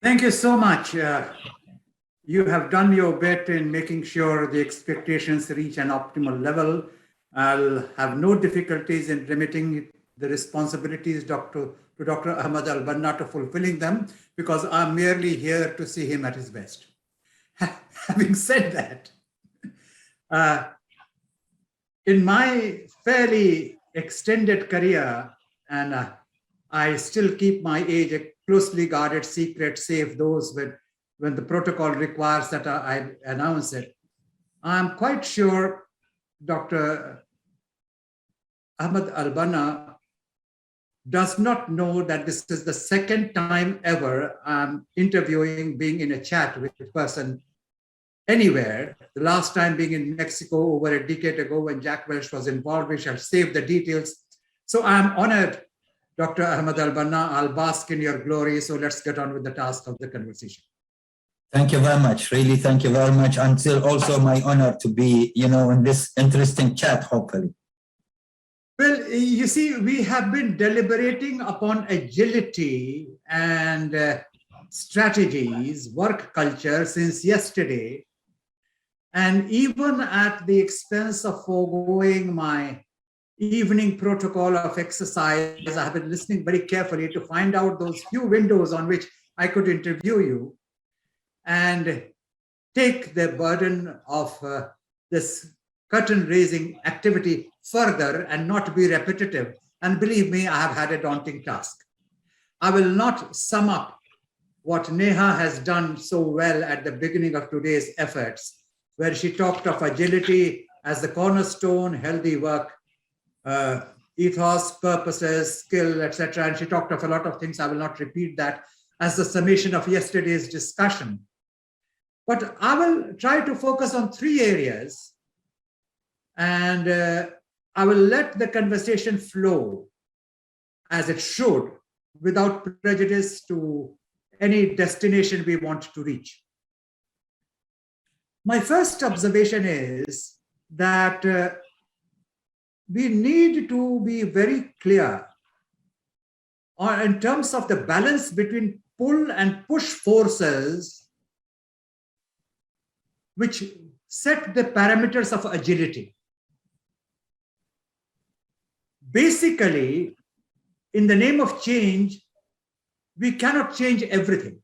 Thank you so much. You have done your bit in making sure the expectations reach an optimal level. I'll have no difficulties in remitting the responsibilities to Dr. Ahmad Al-Banna to fulfilling them, because I'm merely here to see him at his best. Having said that, in my fairly extended career, and I still keep my age a closely guarded secret, save those when the protocol requires that I announce it. I'm quite sure Dr. Ahmad Al-Banna does not know that this is the second time ever I'm interviewing, being in a chat with a person anywhere. The last time being in Mexico over a decade ago when Jack Welch was involved. We shall save the details. So I'm honored, Dr. Ahmad Al-Banna. I'll bask in your glory. So let's get on with the task of the conversation. Thank you very much. Really, thank you very much. Until also my honor to be, in this interesting chat, hopefully. Well, you see, we have been deliberating upon agility and strategies, work culture since yesterday. And even at the expense of foregoing my evening protocol of exercise, I have been listening very carefully to find out those few windows on which I could interview you and take the burden of this curtain-raising activity further and not be repetitive. And believe me, I have had a daunting task. I will not sum up what Neha has done so well at the beginning of today's efforts, where she talked of agility as the cornerstone, healthy work, ethos, purposes, skill, etc. And she talked of a lot of things. I will not repeat that as the summation of yesterday's discussion. But I will try to focus on three areas, and I will let the conversation flow as it should, without prejudice to any destination we want to reach. My first observation is that we need to be very clear in terms of the balance between pull and push forces which set the parameters of agility. Basically, in the name of change, we cannot change everything.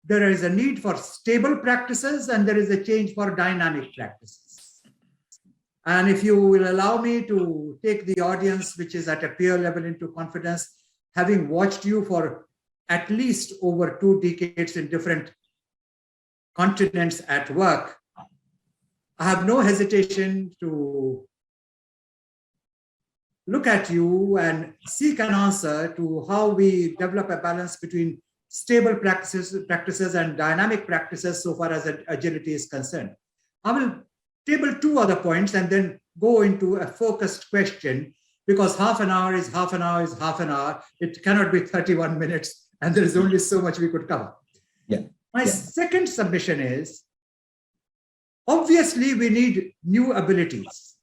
There is a need for stable practices and there is a change for dynamic practices. And if you will allow me to take the audience, which is at a peer level, into confidence, having watched you for at least over 2 decades in different continents at work, I have no hesitation to look at you and seek an answer to how we develop a balance between stable practices and dynamic practices so far as agility is concerned. I will table 2 other points and then go into a focused question, because half an hour is half an hour is half an hour. It cannot be 31 minutes, and there is only so much we could cover. My second submission is, obviously, we need new abilities.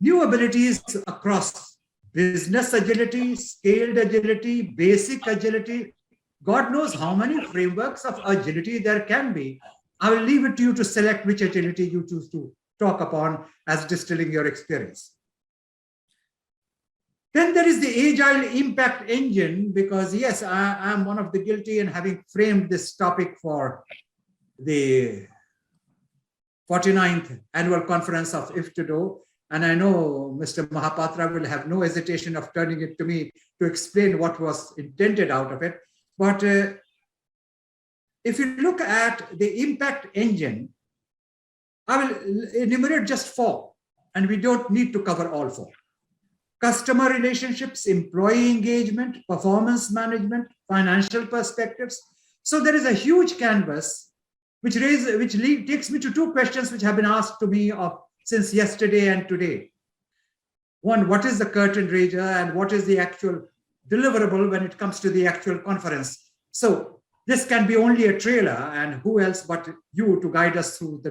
New abilities across business agility, scaled agility, basic agility. God knows how many frameworks of agility there can be. I will leave it to you to select which agility you choose to talk upon as distilling your experience. Then there is the agile impact engine, because yes, I am one of the guilty in having framed this topic for the 49th annual conference of IFTDO. And I know Mr. Mahapatra will have no hesitation of turning it to me to explain what was intended out of it. But if you look at the impact engine, I will enumerate just 4, and we don't need to cover all 4. Customer relationships, employee engagement, performance management, financial perspectives. So there is a huge canvas which takes me to 2 questions which have been asked to me since yesterday and today. One, what is the curtain raiser and what is the actual deliverable when it comes to the actual conference? So this can be only a trailer, and who else but you to guide us through the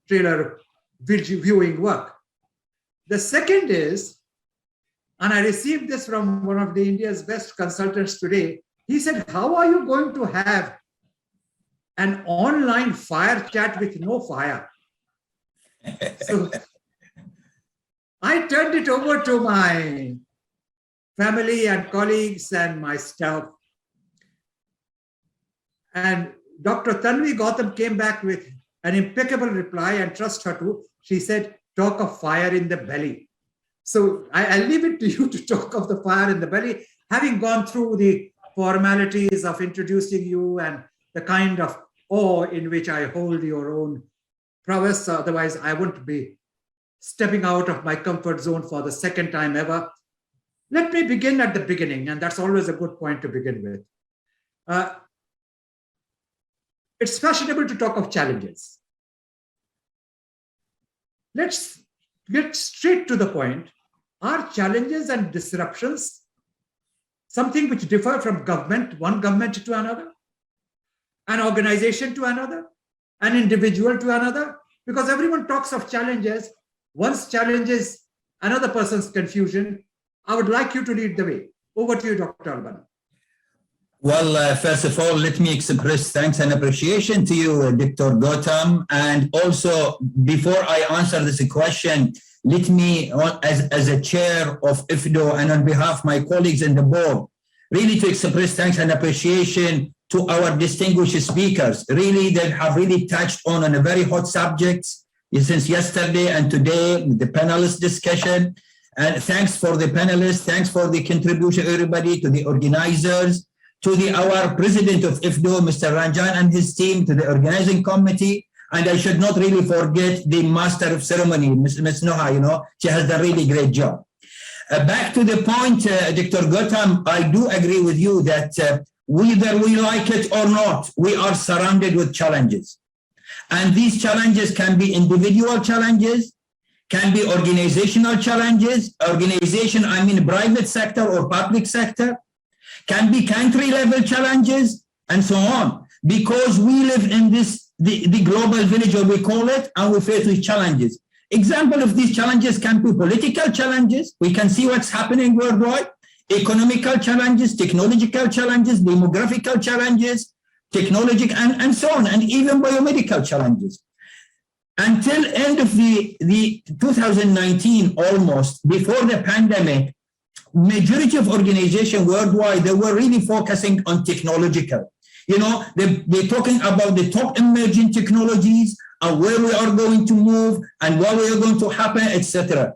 trailer viewing work. The second is, and I received this from one of India's best consultants today, He said, how are you going to have an online fire chat with no fire? So I turned it over to my family and colleagues and my staff. And Dr. Tanvi Gautam came back with an impeccable reply, and trust her too. She said, talk of fire in the belly. So I leave it to you to talk of the fire in the belly, having gone through the formalities of introducing you and the kind of awe in which I hold your own prowess. Otherwise, I wouldn't be stepping out of my comfort zone for the second time ever. Let me begin at the beginning, and that's always a good point to begin with. It's fashionable to talk of challenges. Let's get straight to the point. Are challenges and disruptions something which differ from government, one government to another, an organization to another, an individual to another? Because everyone talks of challenges. One's challenge is another person's confusion. I would like you to lead the way. Over to you, Dr. Albana. Well, first of all, let me express thanks and appreciation to you, Dr. Gautam. And also, before I answer this question, let me, as a chair of IFTDO and on behalf of my colleagues in the board, really to express thanks and appreciation to our distinguished speakers. Really, they have really touched on a very hot subjects since yesterday and today, the panelist discussion. And thanks for the panelists, thanks for the contribution, everybody, to the organizers, to our president of IFTDO, Mr. Ranjan, and his team, to the organizing committee. And I should not really forget the master of ceremony, Ms. Noha, she has done a really great job. Back to the point, Dr. Gautam, I do agree with you that whether we like it or not, we are surrounded with challenges. And these challenges can be individual challenges, can be organizational challenges. Organization, I mean private sector or public sector, can be country level challenges, and so on. Because we live in this, the global village, or we call it, and we face with challenges. Example of these challenges can be political challenges. We can see what's happening worldwide. Economical challenges, technological challenges, demographical challenges, technological, and so on, and even biomedical challenges. Until end of the 2019, almost, before the pandemic, majority of organizations worldwide, they were really focusing on technological. They're talking about the top emerging technologies and where we are going to move and what we are going to happen, etc.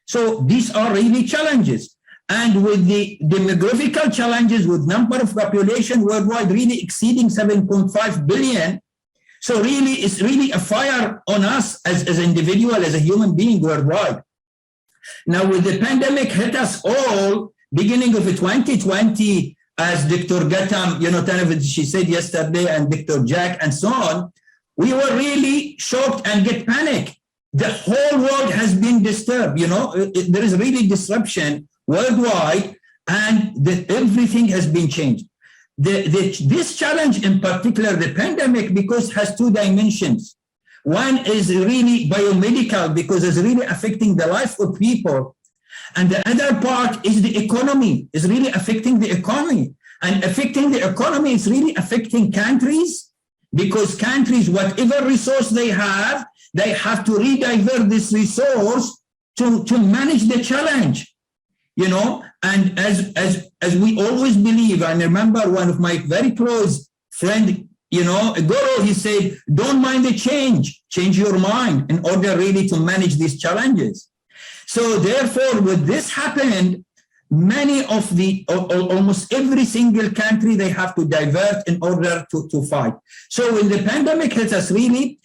So these are really challenges. And with the demographical challenges, with number of population worldwide really exceeding 7.5 billion, so really it's really a fire on us as an individual, as a human being worldwide. Now, with the pandemic hit us all, beginning of 2020, as Dr. Gautam, she said yesterday, and Dr. Jack, and so on, we were really shocked and get panic. The whole world has been disturbed, there is really disruption worldwide, and everything has been changed. This challenge in particular, the pandemic, because has two dimensions. One is really biomedical, because it's really affecting the life of people. And the other part is the economy, is really affecting the economy. And affecting the economy is really affecting countries, because countries, whatever resource they have to redivert this resource to manage the challenge. And as we always believe, I remember one of my very close friend, Guru, he said, don't mind the change your mind in order really to manage these challenges. So therefore, with this happened, many of almost every single country, they have to divert in order to fight. So when the pandemic hit us, really,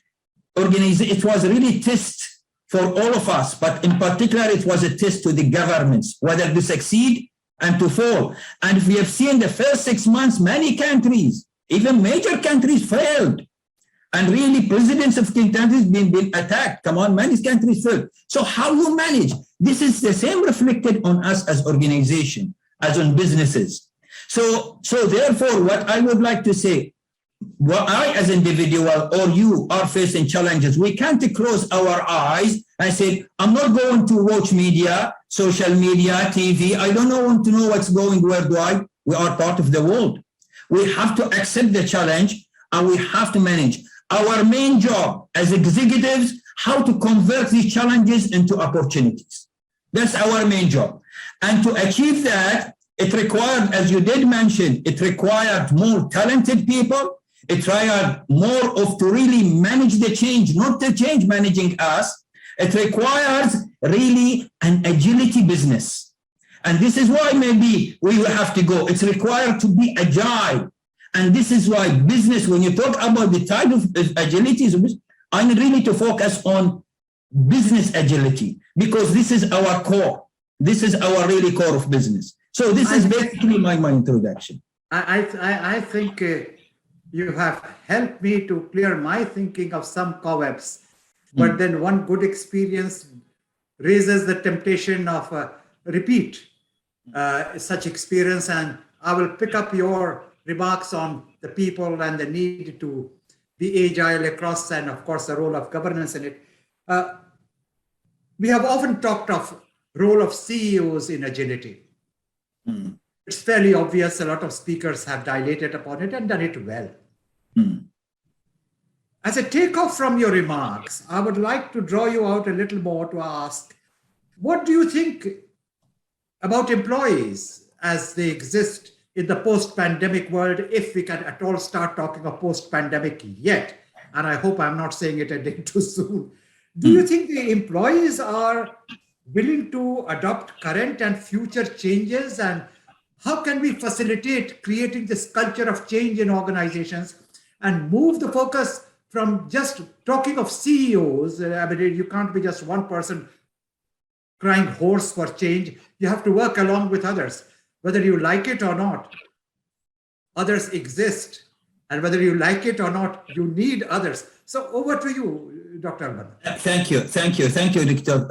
it was really test for all of us, but in particular, it was a test to the governments, whether to succeed and to fall. And we have seen the first 6 months, many countries, even major countries, failed. And really, presidents of countries been attacked. Come on, many countries failed. So how you manage? This is the same reflected on us as organization, as on businesses. So therefore, what I would like to say, I as individual or you are facing challenges, we can't close our eyes and say, I'm not going to watch media, social media, TV. I don't want to know what's going worldwide. We are part of the world. We have to accept the challenge and we have to manage. Our main job as executives, how to convert these challenges into opportunities. That's our main job. And to achieve that, it required, as you did mention, it required more talented people. It required more of to really manage the change, not the change managing us. It requires really an agility business. And this is why maybe we will have to go. It's required to be agile. And this is why business, when you talk about the type of agility, I need really to focus on business agility because this is our core. This is our really core of business. So this is basically my introduction. I think you have helped me to clear my thinking of some cobwebs. But then one good experience raises the temptation of repeat such experience. And I will pick up your remarks on the people and the need to be agile across, and of course the role of governance in it. We have often talked of role of CEOs in agility. It's fairly obvious. A lot of speakers have dilated upon it and done it well. As a takeoff from your remarks, I would like to draw you out a little more to ask, what do you think about employees as they exist in the post-pandemic world, if we can at all start talking of post-pandemic yet? And I hope I'm not saying it a day too soon. Do you think the employees are willing to adopt current and future changes? And how can we facilitate creating this culture of change in organizations and move the focus from just talking of CEOs? I mean, you can't be just one person crying hoarse for change. You have to work along with others. Whether you like it or not, others exist. And whether you like it or not, you need others. So over to you, Dr. Alban. Thank you, Dr.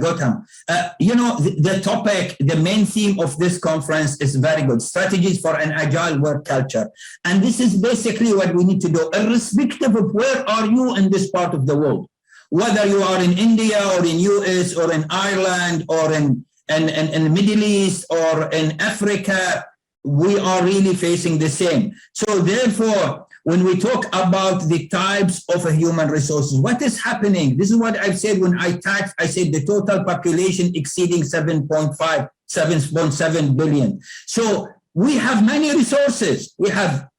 Gautam. The topic, the main theme of this conference is very good. Strategies for an agile work culture. And this is basically what we need to do, irrespective of where are you in this part of the world. Whether you are in India or in US or in Ireland or in the Middle East or in Africa, we are really facing the same. So therefore, when we talk about the types of human resources, what is happening? This is what I've said when I said the total population exceeding 7.7 billion. So we have many resources. We have,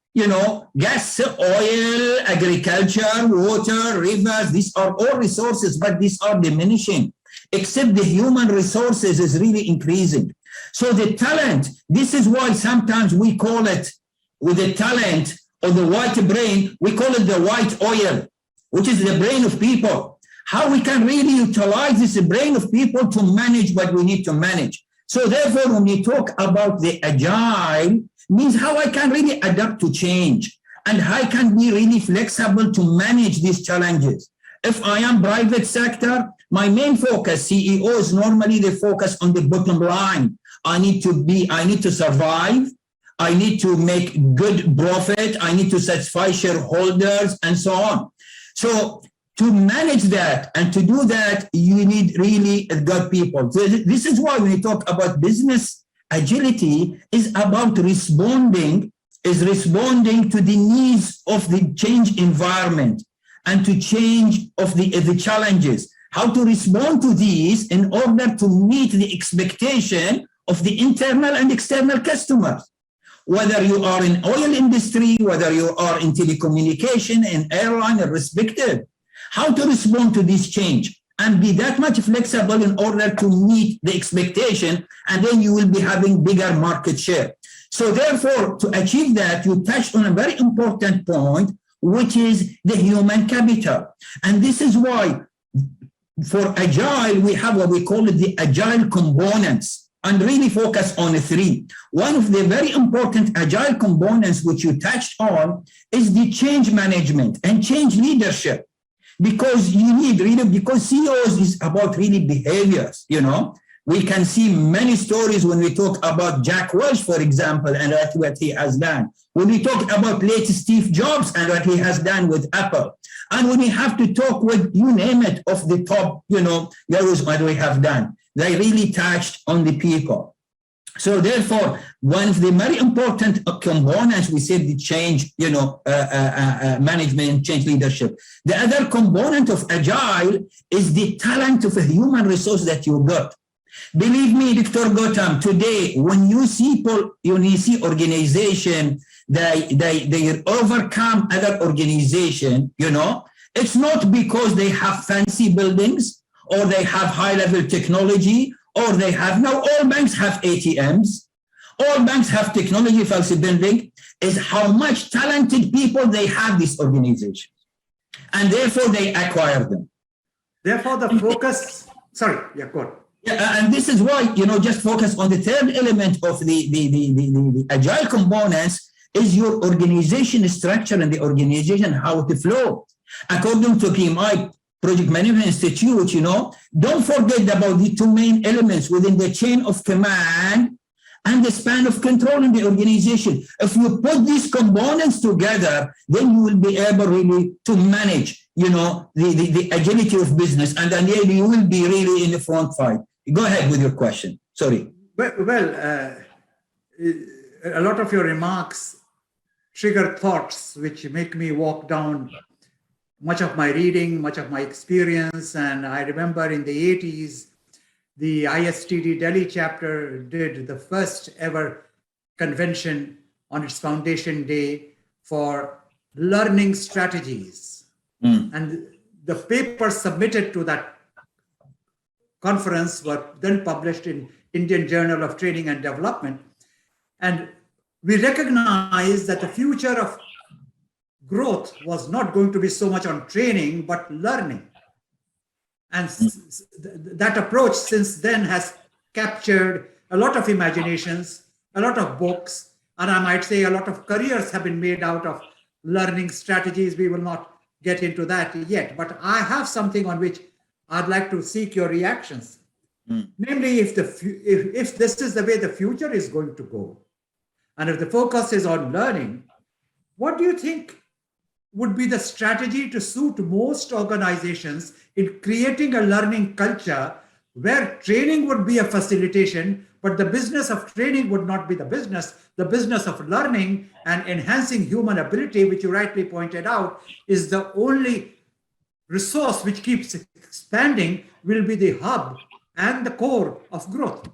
gas, oil, agriculture, water, rivers. These are all resources, but these are diminishing, except the human resources is really increasing. So the talent, this is why sometimes we call it, with the talent or the white brain, we call it the white oil, which is the brain of people. How we can really utilize this brain of people to manage what we need to manage. So therefore, when we talk about the agile, means how I can really adapt to change and how I can be really flexible to manage these challenges. If I am private sector, my main focus, CEOs, normally they focus on the bottom line. I need to survive. I need to make good profit. I need to satisfy shareholders and so on. So to manage that and to do that, you need really good people. So this is why when we talk about business agility is about responding to the needs of the change environment and to change of the challenges. How to respond to these in order to meet the expectation of the internal and external customers. Whether you are in oil industry, whether you are in telecommunication, in airline, irrespective, how to respond to this change and be that much flexible in order to meet the expectation, and then you will be having bigger market share. So therefore, to achieve that, you touched on a very important point, which is the human capital. And this is why for agile, we have what we call it the agile components, and really focus on three. One of the very important agile components which you touched on is the change management and change leadership, because you need really, because CEOs is about really behaviors, We can see many stories when we talk about Jack Welch, for example, and what he has done. When we talk about late Steve Jobs and what he has done with Apple. And when we have to talk with, you name it, of the top, heroes what we have done. They really touched on the people. So therefore, one of the very important components, we said the change, management, change leadership. The other component of agile is the talent of a human resource that you got. Believe me, Dr. Gautam, today, when you see organization, they overcome other organization, it's not because they have fancy buildings or they have high-level technology or they have, now all banks have ATMs. All banks have technology fancy building, is how much talented people they have these organizations. And therefore they acquire them. Therefore the focus, sorry, yeah, go on. Yeah, and this is why, just focus on the third element of the agile components is your organization structure and the organization, how to flow. According to PMI, Project Management Institute, don't forget about the two main elements within the chain of command and the span of control in the organization. If you put these components together, then you will be able really to manage, the agility of business, and then you will be really in the front fight. Go ahead with your question. Sorry. Well, a lot of your remarks trigger thoughts which make me walk down much of my reading, much of my experience. And I remember in the 80s, the IFTDO Delhi chapter did the first ever convention on its foundation day for learning strategies. And the papers submitted to that conference were then published in Indian Journal of Training and Development. And we recognized that the future of growth was not going to be so much on training, but learning. And that approach since then has captured a lot of imaginations, a lot of books, and I might say a lot of careers have been made out of learning strategies. We will not get into that yet, but I have something on which I'd like to seek your reactions. Namely, if this is the way the future is going to go, and if the focus is on learning, what do you think would be the strategy to suit most organizations in creating a learning culture where training would be a facilitation, but the business of training would not be the business of learning and enhancing human ability, which you rightly pointed out, is the only resource which keeps expanding, will be the hub and the core of growth?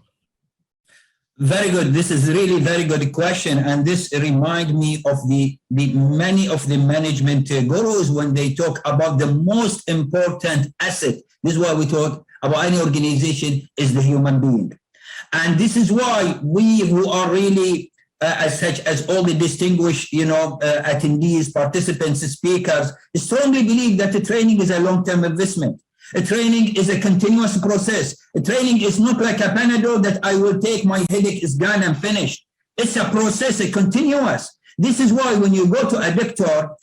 Very good. This is really very good question. And this reminds me of the many of the management gurus when they talk about the most important asset. This is why we talk about any organization is the human being. And this is why we who are really as such as all the distinguished, attendees, participants, speakers, strongly believe that the training is a long-term investment. A training is a continuous process. A training is not like a Panadol that I will take, my headache is gone and finished. It's a process, a continuous. This is why when you go to a doctor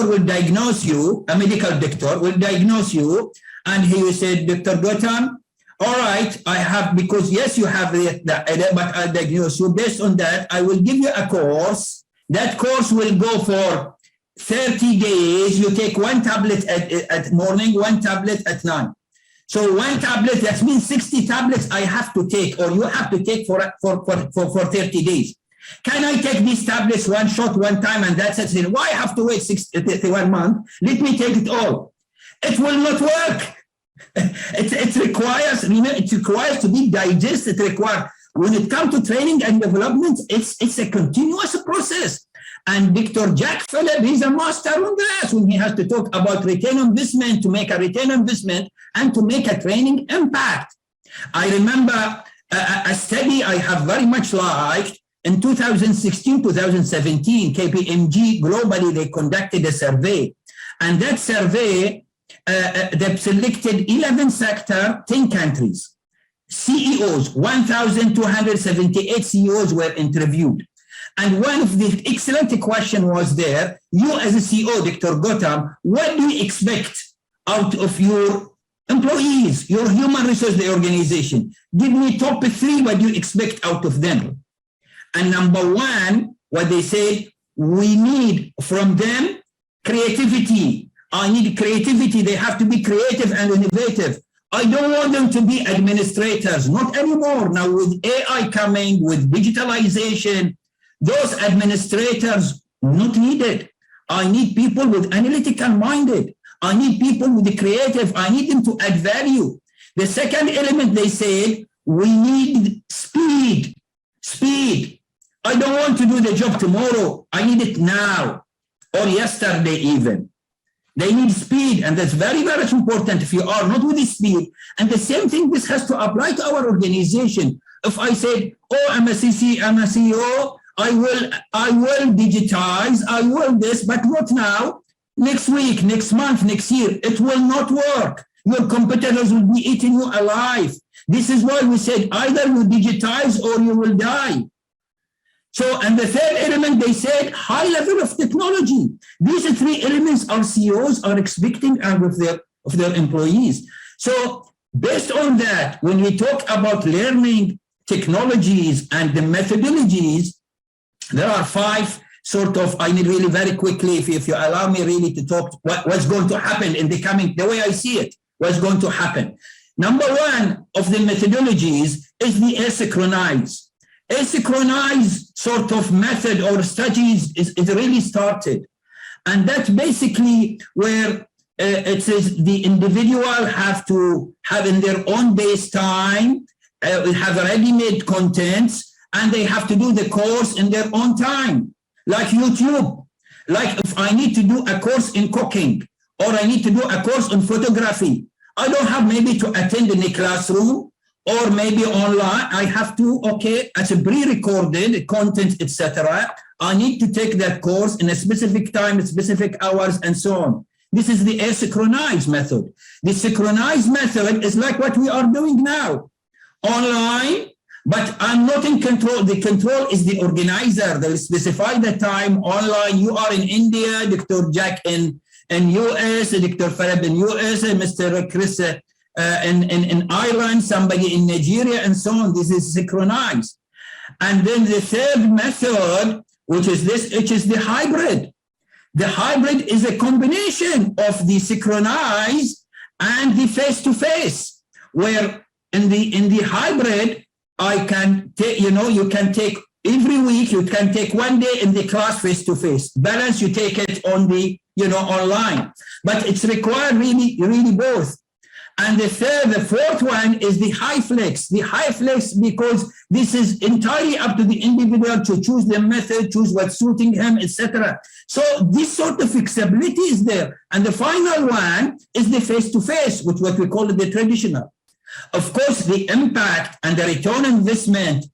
will diagnose you, a medical doctor will diagnose you, and he will say, Dr. Gautam, all right, I have, because yes, you have but I'll diagnose you. Based on that, I will give you a course. That course will go for 30 days. You take one tablet at morning, one tablet at night. So one tablet, that means 60 tablets I have to take, or you have to take for 30 days. Can I take these tablets one shot, one time, and that's it? Why I have to wait 1 month? Let me take it all. It will not work. It requires to be digested. It requires, when it comes to training and development, it's a continuous process. And Dr. Jack Phillip, he's a master on that when he has to talk about return on investment, to make a return on investment and to make a training impact. I remember a study I have very much liked in 2016, 2017, KPMG globally, they conducted a survey. And that survey, they've selected 11 sector, 10 countries. CEOs, 1,278 CEOs were interviewed. And one of the excellent question was there, you as a CEO, Dr. Gautam, what do you expect out of your employees, your human resource organization? Give me top 3, what do you expect out of them? And number 1, what they said, we need from them creativity. I need creativity. They have to be creative and innovative. I don't want them to be administrators, not anymore. Now with AI coming, with digitalization, those administrators not needed. I need people with analytical minded. I need people with the creative. I need them to add value. The second element, they said, we need speed. Speed. I don't want to do the job tomorrow. I need it now or yesterday even. They need speed, and that's very, very important if you are not with the speed. And the same thing, this has to apply to our organization. If I say, oh, I'm a CEO, I will digitize, I will this, but not now, next week, next month, next year, it will not work. Your competitors will be eating you alive. This is why we said either you digitize or you will die. So, and the third element, they said high level of technology. These three elements our CEOs are expecting out of their employees. So based on that, when we talk about learning technologies and the methodologies, there are five sort of, I need really very quickly, if you allow me really to talk what's going to happen in the coming, the way I see it, what's going to happen. Number one of the methodologies is the asynchronized. Asynchronized sort of method or strategies is really started. And that's basically where it says the individual have to have in their own base time, have ready-made contents, and they have to do the course in their own time, like YouTube. Like if I need to do a course in cooking, or I need to do a course on photography, I don't have maybe to attend in a classroom, or maybe online. I have to, okay, as a pre-recorded content, etc. I need to take that course in a specific time, specific hours, and so on. This is the asynchronized method. The synchronized method is like what we are doing now, online, but I'm not in control. The control is the organizer. They'll specify the time online. You are in India, Dr. Jack in US, Dr. Farab in US, Mr. Chris in Ireland, somebody in Nigeria, and so on. This is synchronized. And then the third method, which is the hybrid. The hybrid is a combination of the synchronized and the face-to-face, where in the hybrid, I can take, you can take every week, you can take one day in the class face-to-face. Balance, you take it on the, online. But it's required really, really both. And the fourth one is the high flex. The high flex, because this is entirely up to the individual to choose the method, choose what's suiting him, etc. So this sort of flexibility is there. And the final one is the face-to-face, which what we call the traditional. Of course, the impact and the return on investment,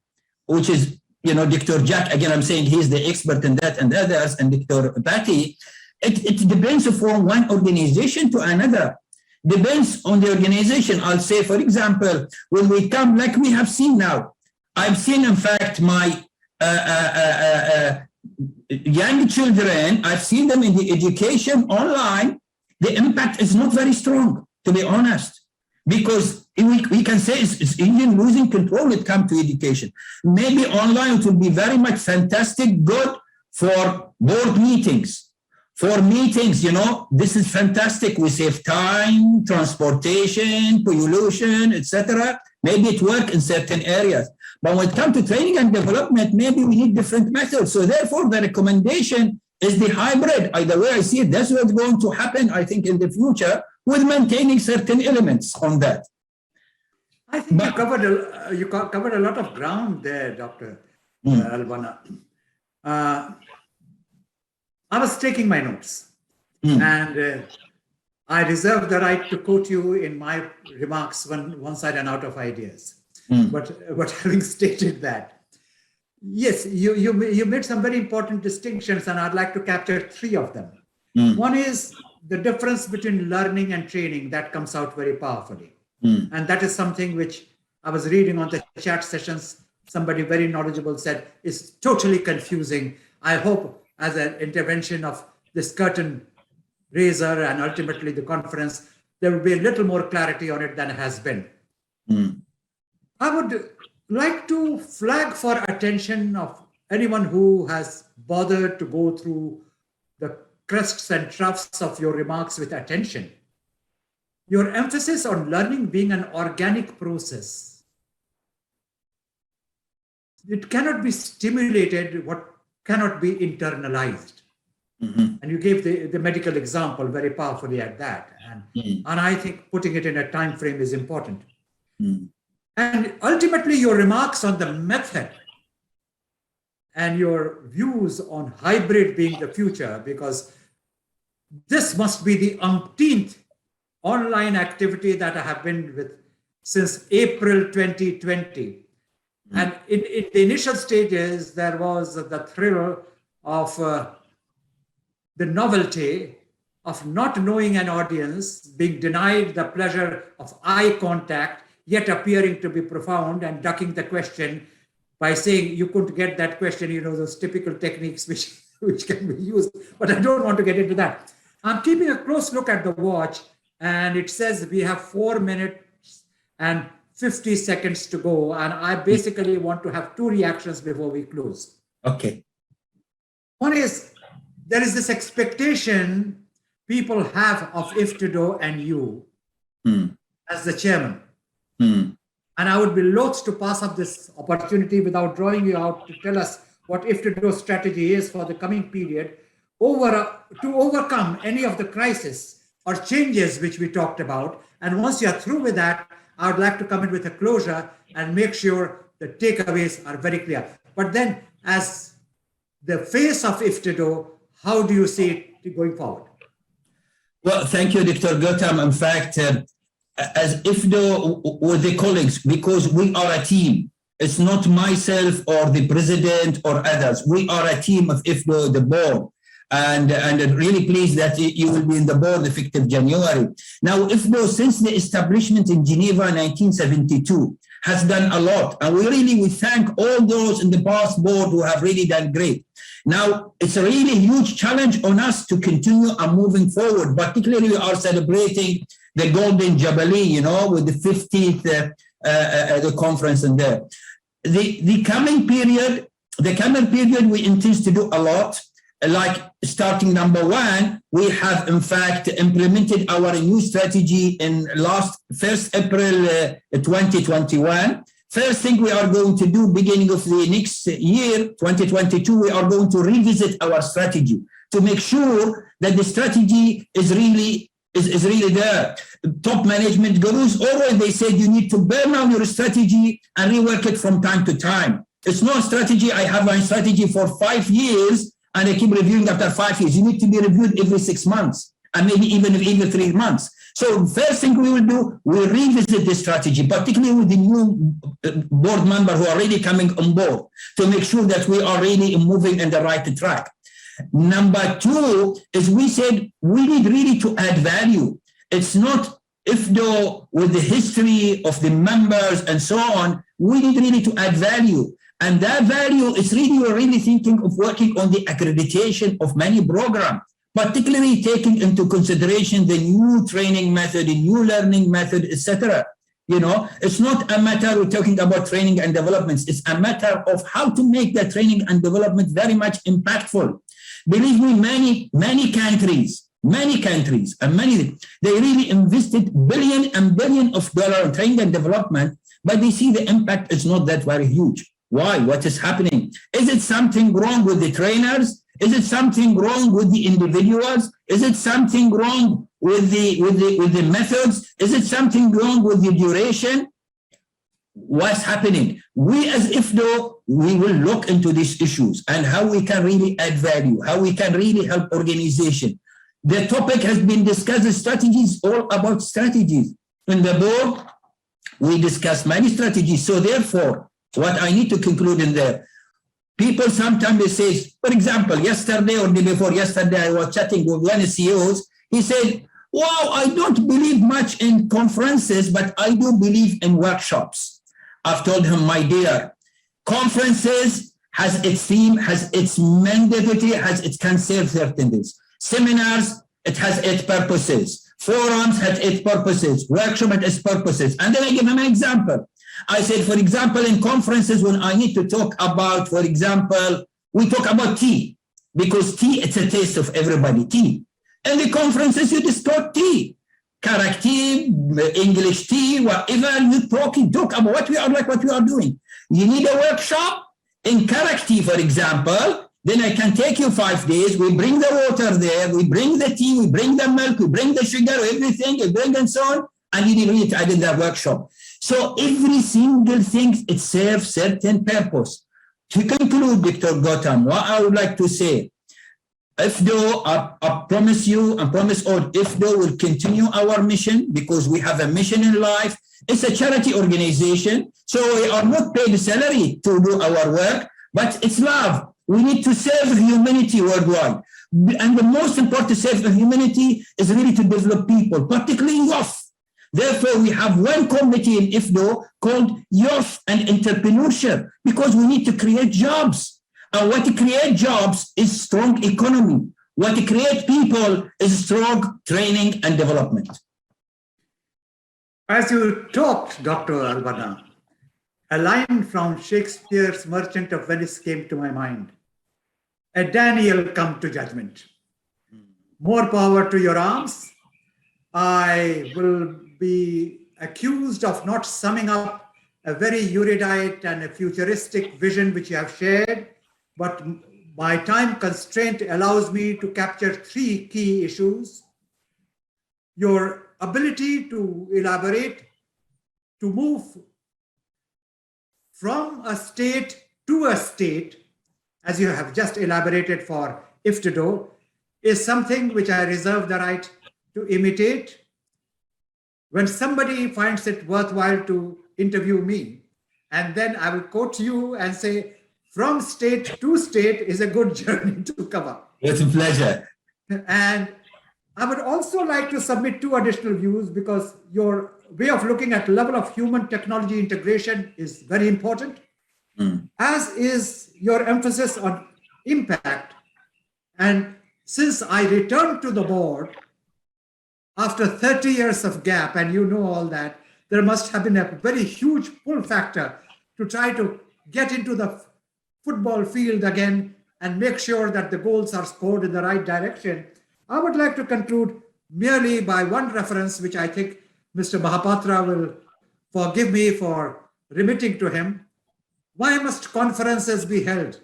which is, Dr. Jack, again, I'm saying he's the expert in that, and others, and Dr. Patty, it depends from one organization to another. Depends on the organization. I'll say, for example, when we come, like we have seen now, I've seen, in fact, my young children, I've seen them in the education online. The impact is not very strong, to be honest, because we can say it's even losing control when it comes to education. Maybe online it will be very much fantastic, good for board meetings. For meetings, this is fantastic. We save time, transportation, pollution, etc. Maybe it works in certain areas. But when it comes to training and development, maybe we need different methods. So therefore, the recommendation is the hybrid. Either way I see it, that's what's going to happen, I think, in the future, with maintaining certain elements on that. I think you covered a lot of ground there, Dr. Albana. I was taking my notes, and I reserve the right to quote you in my remarks once I run out of ideas. But having stated that, yes, you made some very important distinctions, and I'd like to capture three of them. One is the difference between learning and training. That comes out very powerfully. And that is something which I was reading on the chat sessions. Somebody very knowledgeable said is totally confusing. I hope as an intervention of this curtain raiser and ultimately the conference, there will be a little more clarity on it than has been. I would like to flag for attention of anyone who has bothered to go through the crests and troughs of your remarks with attention. your emphasis on learning being an organic process. It cannot be stimulated, what cannot be internalized. And you gave the medical example very powerfully at that. And I think putting it in a time frame is important. And ultimately, your remarks on the method and your views on hybrid being the future, because this must be the umpteenth online activity that I have been with since April 2020. And in the initial stages, there was the thrill of the novelty of not knowing an audience, being denied the pleasure of eye contact, yet appearing to be profound and ducking the question by saying you couldn't get that question, those typical techniques which can be used. But I don't want to get into that. I'm keeping a close look at the watch, and it says we have 4 minutes and 50 seconds to go. And I basically want to have 2 reactions before we close. Okay. One is, there is this expectation people have of IFTDO and you as the chairman. And I would be loath to pass up this opportunity without drawing you out to tell us what IFTDO strategy is for the coming period to overcome any of the crisis or changes which we talked about. And once you are through with that, I would like to come in with a closure and make sure the takeaways are very clear. But then, as the face of IFTDO, how do you see it going forward? Well, thank you, Dr. Gautam. In fact, as IFTDO with the colleagues, because we are a team. It's not myself or the president or others. We are a team of IFTDO, the board. And I'm really pleased that you will be in the board effective January. Now, IFTDO, since the establishment in Geneva in 1972, has done a lot. And we thank all those in the past board who have really done great. Now, it's a really huge challenge on us to continue and moving forward. Particularly, we are celebrating the Golden Jubilee, with the 50th the conference in there. The coming period, we intend to do a lot. Like starting number 1, we have in fact implemented our new strategy in 1st April 2021. First thing we are going to do beginning of the next year, 2022, we are going to revisit our strategy to make sure that the strategy is really there. Top management gurus always they said you need to burn down your strategy and rework it from time to time. It's not a strategy. I have my strategy for 5 years and I keep reviewing after 5 years. You need to be reviewed every 6 months and maybe even 3 months. So first thing we will do, we'll revisit the strategy, particularly with the new board member who are already coming on board to make sure that we are really moving in the right track. Number 2 is we said we need really to add value. It's not IFTDO with the history of the members and so on. We need really to add value. And that value is we're really thinking of working on the accreditation of many programs, particularly taking into consideration the new training method, the new learning method, etc. It's not a matter of talking about training and developments. It's a matter of how to make that training and development very much impactful. Believe me, many countries, and they really invested billion and billion of dollars in training and development, but they see the impact is not that very huge. Why? What is happening? Is it something wrong with the trainers? Is it something wrong with the individuals? Is it something wrong with the methods? Is it something wrong with the duration? What's happening? We as IFTDO, we will look into these issues and how we can really add value, how we can really help organization. The topic has been discussed, strategies, all about strategies. In the board, we discussed many strategies. So therefore, what I need to conclude in there, people sometimes they say, for example, yesterday or the day before yesterday, I was chatting with one of the CEOs. He said, wow, I don't believe much in conferences, but I do believe in workshops. I've told him, my dear, conferences has its theme, has its mandatory, can serve certain things. Seminars, it has its purposes. Forums has its purposes. Workshop has its purposes. And then I give him an example. I said, for example, in conferences, when I need to talk about, for example, we talk about tea, because tea, it's a taste of everybody, tea. In the conferences, you discuss tea. character, English tea, whatever you talk about what we are like, what we are doing. You need a workshop in character, for example, then I can take you 5 days. We bring the water there, we bring the tea, we bring the milk, we bring the sugar, everything, we bring and so on, and you need to add in that workshop. So every single thing, it serves certain purpose. To conclude, Dr. Gautam, what I would like to say, IFTDO, I promise you and promise all, IFTDO will continue our mission because we have a mission in life. It's a charity organization, so we are not paid a salary to do our work, but it's love. We need to serve humanity worldwide. And the most important to serve humanity is really to develop people, particularly youth. Therefore, we have one committee in IFTDO called Youth and Entrepreneurship, because we need to create jobs. And what to create jobs is strong economy. What to create people is strong training and development. As you talked, Dr. Al-Banna, a line from Shakespeare's Merchant of Venice came to my mind. A Daniel come to judgment. More power to your arms. I will be accused of not summing up a very erudite and a futuristic vision which you have shared, but my time constraint allows me to capture 3 key issues. Your ability to elaborate, to move from a state to a state, as you have just elaborated for IFTDO, is something which I reserve the right to imitate. When somebody finds it worthwhile to interview me, and then I will quote you and say, from state to state is a good journey to cover. It's a pleasure. And I would also like to submit 2 additional views, because your way of looking at level of human technology integration is very important, as is your emphasis on impact. And since I returned to the board after 30 years of gap, and you know all that, there must have been a very huge pull factor to try to get into the football field again and make sure that the goals are scored in the right direction. I would like to conclude merely by one reference, which I think Mr. Mahapatra will forgive me for remitting to him. Why must conferences be held?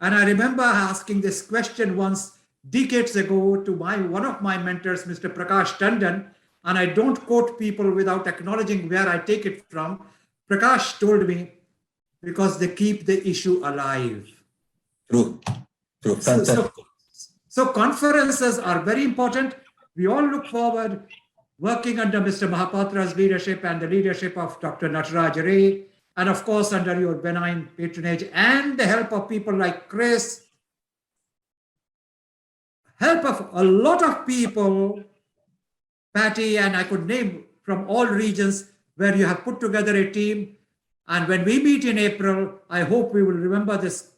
And I remember asking this question once decades ago to one of my mentors, Mr. Prakash Tandon, and I don't quote people without acknowledging where I take it from. Prakash told me, because they keep the issue alive. True. Fantastic. So conferences are very important. We all look forward working under Mr. Mahapatra's leadership and the leadership of Dr. Nataraj Ray, and of course under your benign patronage and the help of people like Chris, help of a lot of people, Patty, and I could name from all regions, where you have put together a team. And when we meet in April, I hope we will remember this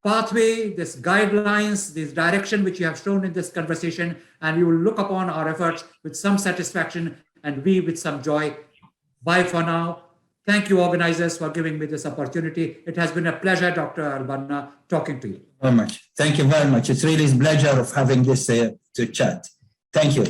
pathway, this guidelines, this direction which you have shown in this conversation, and you will look upon our efforts with some satisfaction and we with some joy. Bye for now. Thank you, organizers, for giving me this opportunity. It has been a pleasure, Dr. Al-Banna, talking to you. Very much. Thank you very much. It's really a pleasure of having this to chat. Thank you.